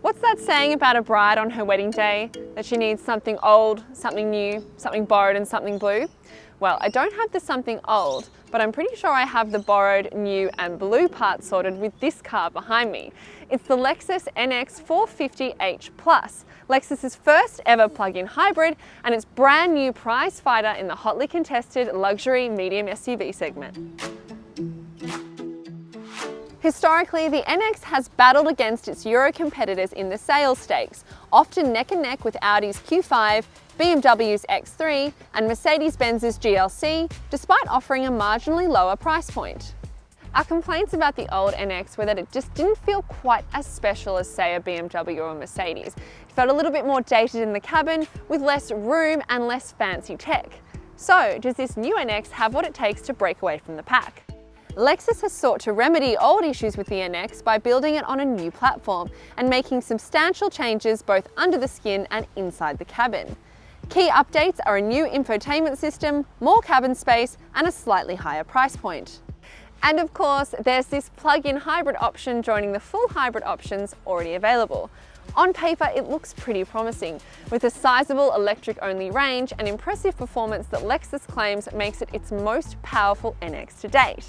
What's that saying about a bride on her wedding day? That she needs something old, something new, something borrowed and something blue? Well, I don't have the something old, but I'm pretty sure I have the borrowed, new and blue part sorted with this car behind me. It's the Lexus NX450h Plus, Lexus's first ever plug-in hybrid, and its brand new prize fighter in the hotly contested luxury medium SUV segment. Historically, the NX has battled against its Euro competitors in the sales stakes, often neck and neck with Audi's Q5, BMW's X3 and Mercedes-Benz's GLC, despite offering a marginally lower price point. Our complaints about the old NX were that it just didn't feel quite as special as, say, a BMW or a Mercedes. It felt a little bit more dated in the cabin, with less room and less fancy tech. So, does this new NX have what it takes to break away from the pack? Lexus has sought to remedy old issues with the NX by building it on a new platform and making substantial changes both under the skin and inside the cabin. Key updates are a new infotainment system, more cabin space, and a slightly higher price point. And of course, there's this plug-in hybrid option joining the full hybrid options already available. On paper, it looks pretty promising, with a sizable electric-only range and impressive performance that Lexus claims makes it its most powerful NX to date.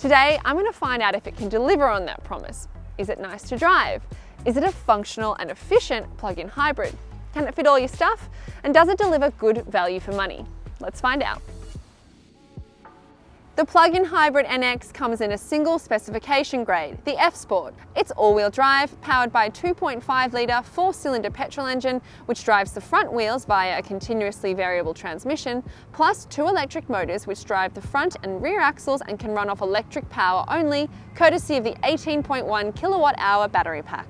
Today, I'm going to find out if it can deliver on that promise. Is it nice to drive? Is it a functional and efficient plug-in hybrid? Can it fit all your stuff? And does it deliver good value for money? Let's find out. The plug-in hybrid NX comes in a single specification grade, the F Sport. It's all-wheel drive, powered by a 2.5-litre four-cylinder petrol engine, which drives the front wheels via a continuously variable transmission, plus two electric motors which drive the front and rear axles and can run off electric power only, courtesy of the 18.1 kilowatt-hour battery pack.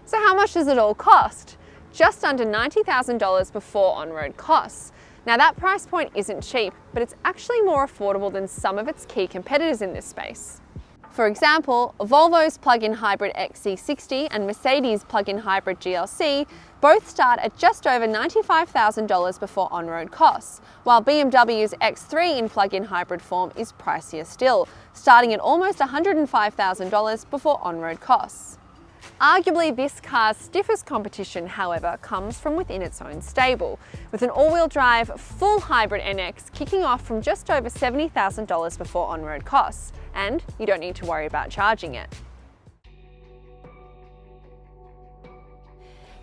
So how much does it all cost? Just under $90,000 before on-road costs. Now that price point isn't cheap, but it's actually more affordable than some of its key competitors in this space. For example, Volvo's plug-in hybrid XC60 and Mercedes plug-in hybrid GLC both start at just over $95,000 before on-road costs, while BMW's X3 in plug-in hybrid form is pricier still, starting at almost $105,000 before on-road costs. Arguably, this car's stiffest competition, however, comes from within its own stable, with an all-wheel drive full hybrid NX kicking off from just over $70,000 before on-road costs, and you don't need to worry about charging it.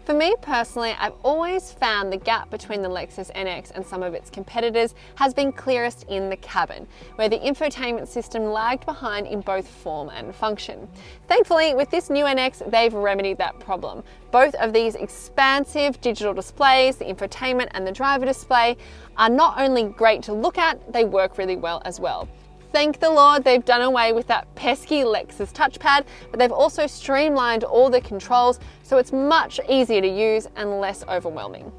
For me personally, I've always found the gap between the Lexus NX and some of its competitors has been clearest in the cabin, where the infotainment system lagged behind in both form and function. Thankfully, with this new NX, they've remedied that problem. Both of these expansive digital displays, the infotainment and the driver display, are not only great to look at, they work really well as well. Thank the Lord they've done away with that pesky Lexus touchpad, but they've also streamlined all the controls so it's much easier to use and less overwhelming.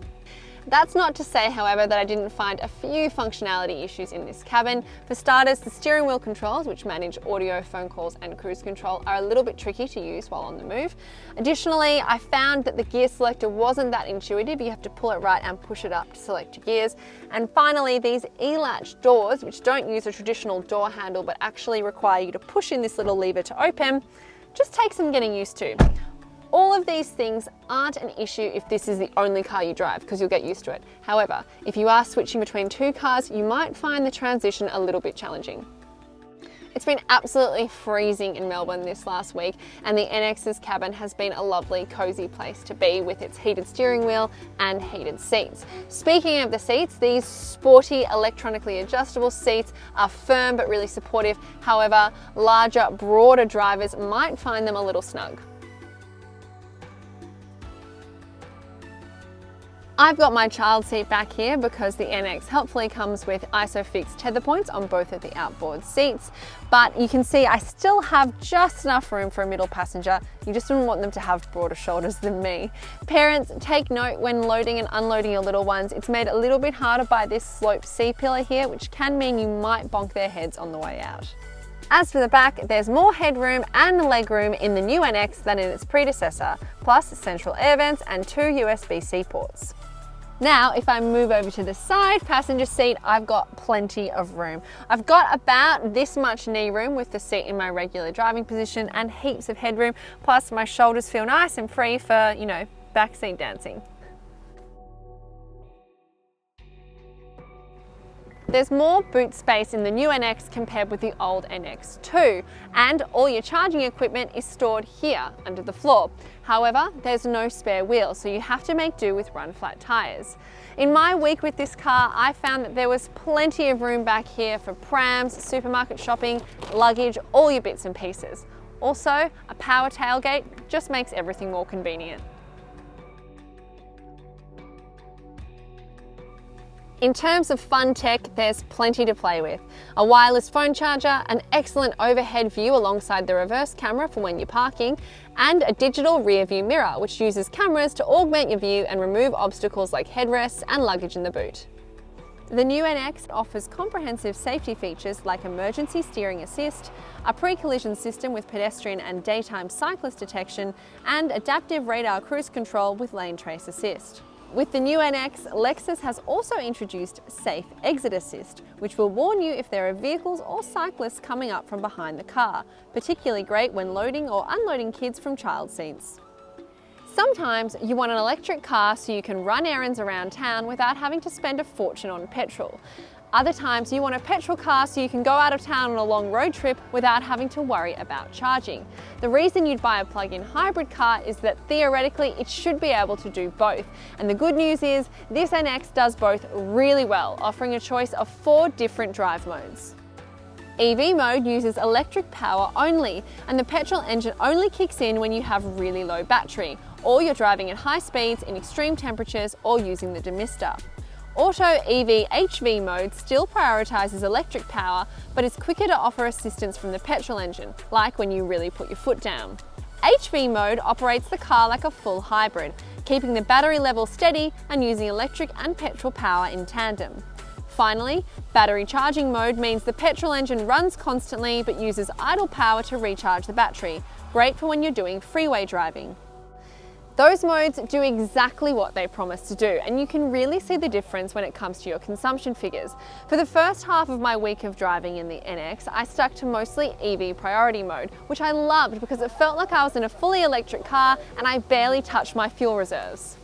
That's not to say, however, that I didn't find a few functionality issues in this cabin. For starters, the steering wheel controls, which manage audio, phone calls and cruise control, are a little bit tricky to use while on the move. Additionally, I found that the gear selector wasn't that intuitive. You have to pull it right and push it up to select your gears. And finally, these e-latch doors, which don't use a traditional door handle but actually require you to push in this little lever to open, just take some getting used to. All of these things aren't an issue if this is the only car you drive, because you'll get used to it. However, if you are switching between two cars, you might find the transition a little bit challenging. It's been absolutely freezing in Melbourne this last week, and the NX's cabin has been a lovely, cozy place to be with its heated steering wheel and heated seats. Speaking of the seats, these sporty, electronically adjustable seats are firm but really supportive. However, larger, broader drivers might find them a little snug. I've got my child seat back here because the NX helpfully comes with ISOFIX tether points on both of the outboard seats, but you can see I still have just enough room for a middle passenger. You just wouldn't want them to have broader shoulders than me. Parents, take note when loading and unloading your little ones. It's made a little bit harder by this sloped C-pillar here, which can mean you might bonk their heads on the way out. As for the back, there's more headroom and legroom in the new NX than in its predecessor, plus central air vents and two USB-C ports. Now, if I move over to the side passenger seat, I've got plenty of room. I've got about this much knee room with the seat in my regular driving position and heaps of headroom, plus my shoulders feel nice and free for, you know, backseat dancing. There's more boot space in the new NX compared with the old NX2, and all your charging equipment is stored here under the floor. However, there's no spare wheel, so you have to make do with run-flat tyres. In my week with this car, I found that there was plenty of room back here for prams, supermarket shopping, luggage, all your bits and pieces. Also, a power tailgate just makes everything more convenient. In terms of fun tech, there's plenty to play with. A wireless phone charger, an excellent overhead view alongside the reverse camera for when you're parking, and a digital rear view mirror, which uses cameras to augment your view and remove obstacles like headrests and luggage in the boot. The new NX offers comprehensive safety features like emergency steering assist, a pre-collision system with pedestrian and daytime cyclist detection, and adaptive radar cruise control with lane trace assist. With the new NX, Lexus has also introduced Safe Exit Assist, which will warn you if there are vehicles or cyclists coming up from behind the car, particularly great when loading or unloading kids from child seats. Sometimes you want an electric car so you can run errands around town without having to spend a fortune on petrol. Other times you want a petrol car so you can go out of town on a long road trip without having to worry about charging. The reason you'd buy a plug-in hybrid car is that theoretically it should be able to do both. And the good news is this NX does both really well, offering a choice of 4 different drive modes. EV mode uses electric power only, and the petrol engine only kicks in when you have really low battery, or you're driving at high speeds in extreme temperatures or using the demister. Auto EV HV mode still prioritises electric power, but is quicker to offer assistance from the petrol engine, like when you really put your foot down. HV mode operates the car like a full hybrid, keeping the battery level steady and using electric and petrol power in tandem. Finally, battery charging mode means the petrol engine runs constantly but uses idle power to recharge the battery, great for when you're doing freeway driving. Those modes do exactly what they promise to do, and you can really see the difference when it comes to your consumption figures. For the first half of my week of driving in the NX, I stuck to mostly EV priority mode, which I loved because it felt like I was in a fully electric car and I barely touched my fuel reserves.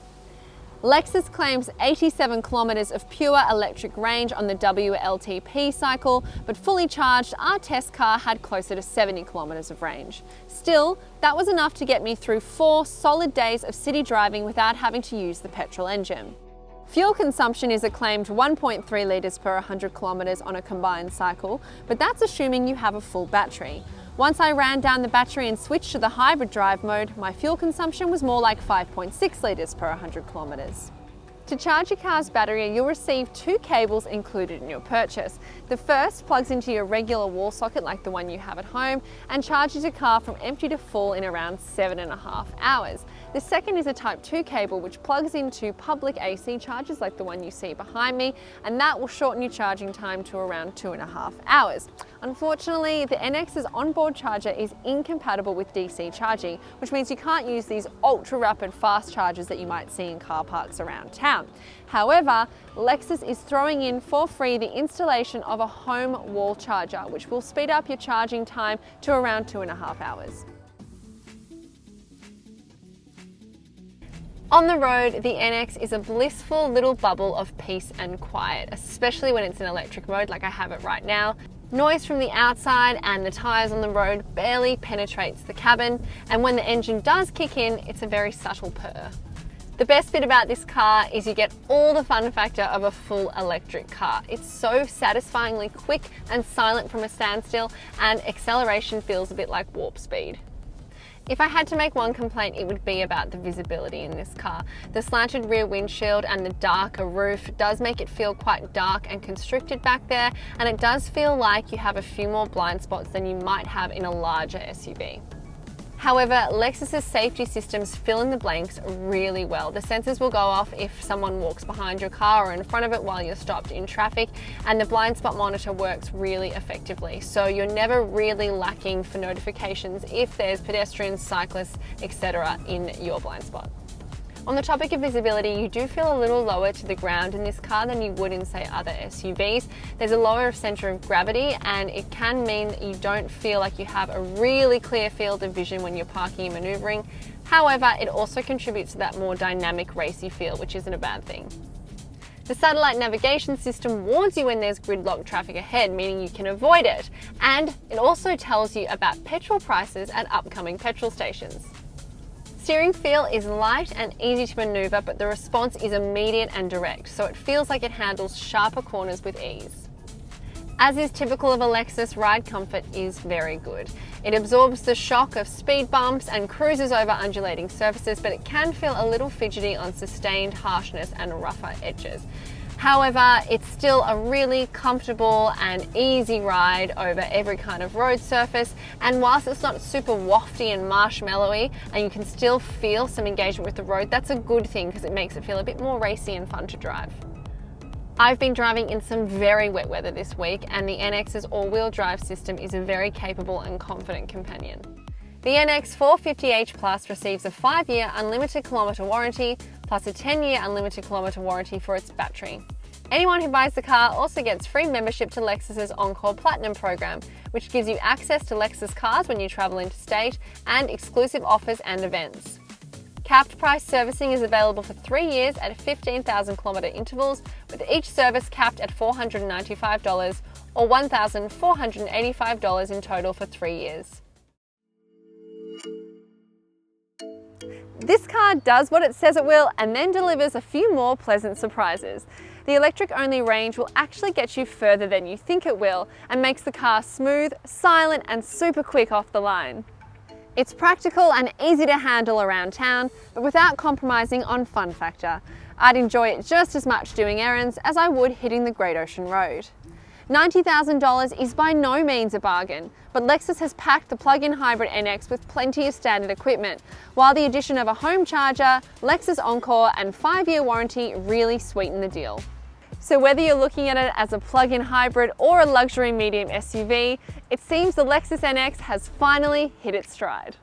Lexus claims 87 kilometres of pure electric range on the WLTP cycle, but fully charged, our test car had closer to 70 kilometres of range. Still, that was enough to get me through 4 solid days of city driving without having to use the petrol engine. Fuel consumption is a claimed 1.3 litres per 100 kilometres on a combined cycle, but that's assuming you have a full battery. Once I ran down the battery and switched to the hybrid drive mode, my fuel consumption was more like 5.6 litres per 100 kilometres. To charge your car's battery, you'll receive 2 cables included in your purchase. The first plugs into your regular wall socket like the one you have at home and charges your car from empty to full in around 7.5 hours. The second is a Type 2 cable which plugs into public AC chargers like the one you see behind me, and that will shorten your charging time to around 2.5 hours. Unfortunately, the NX's onboard charger is incompatible with DC charging, which means you can't use these ultra-rapid fast chargers that you might see in car parks around town. However, Lexus is throwing in for free the installation of a home wall charger, which will speed up your charging time to around 2.5 hours. On the road, the NX is a blissful little bubble of peace and quiet, especially when it's in electric mode like I have it right now. Noise from the outside and the tyres on the road barely penetrates the cabin, and when the engine does kick in, it's a very subtle purr. The best bit about this car is you get all the fun factor of a full electric car. It's so satisfyingly quick and silent from a standstill, and acceleration feels a bit like warp speed. If I had to make one complaint, it would be about the visibility in this car. The slanted rear windshield and the darker roof does make it feel quite dark and constricted back there, and it does feel like you have a few more blind spots than you might have in a larger SUV. However, Lexus's safety systems fill in the blanks really well. The sensors will go off if someone walks behind your car or in front of it while you're stopped in traffic, and the blind spot monitor works really effectively. So you're never really lacking for notifications if there's pedestrians, cyclists, etc. in your blind spot. On the topic of visibility, you do feel a little lower to the ground in this car than you would in, say, other SUVs. There's a lower center of gravity, and it can mean that you don't feel like you have a really clear field of vision when you're parking and maneuvering. However, it also contributes to that more dynamic, racy feel, which isn't a bad thing. The satellite navigation system warns you when there's gridlock traffic ahead, meaning you can avoid it. And it also tells you about petrol prices at upcoming petrol stations. Steering feel is light and easy to maneuver, but the response is immediate and direct, so it feels like it handles sharper corners with ease. As is typical of a Lexus, ride comfort is very good. It absorbs the shock of speed bumps and cruises over undulating surfaces, but it can feel a little fidgety on sustained harshness and rougher edges. However, it's still a really comfortable and easy ride over every kind of road surface, and whilst it's not super wafty and marshmallowy and you can still feel some engagement with the road, that's a good thing because it makes it feel a bit more racy and fun to drive. I've been driving in some very wet weather this week, and the NX's all-wheel drive system is a very capable and confident companion. The NX450h Plus receives a 5-year unlimited kilometre warranty, plus a 10-year unlimited kilometre warranty for its battery. Anyone who buys the car also gets free membership to Lexus's Encore Platinum program, which gives you access to Lexus cars when you travel interstate and exclusive offers and events. Capped price servicing is available for 3 years at 15,000 kilometre intervals, with each service capped at $495 or $1,485 in total for 3 years. This car does what it says it will and then delivers a few more pleasant surprises. The electric-only range will actually get you further than you think it will and makes the car smooth, silent and super quick off the line. It's practical and easy to handle around town, but without compromising on fun factor. I'd enjoy it just as much doing errands as I would hitting the Great Ocean Road. $90,000 is by no means a bargain, but Lexus has packed the plug-in hybrid NX with plenty of standard equipment, while the addition of a home charger, Lexus Encore and 5-year warranty really sweeten the deal. So whether you're looking at it as a plug-in hybrid or a luxury medium SUV, it seems the Lexus NX has finally hit its stride.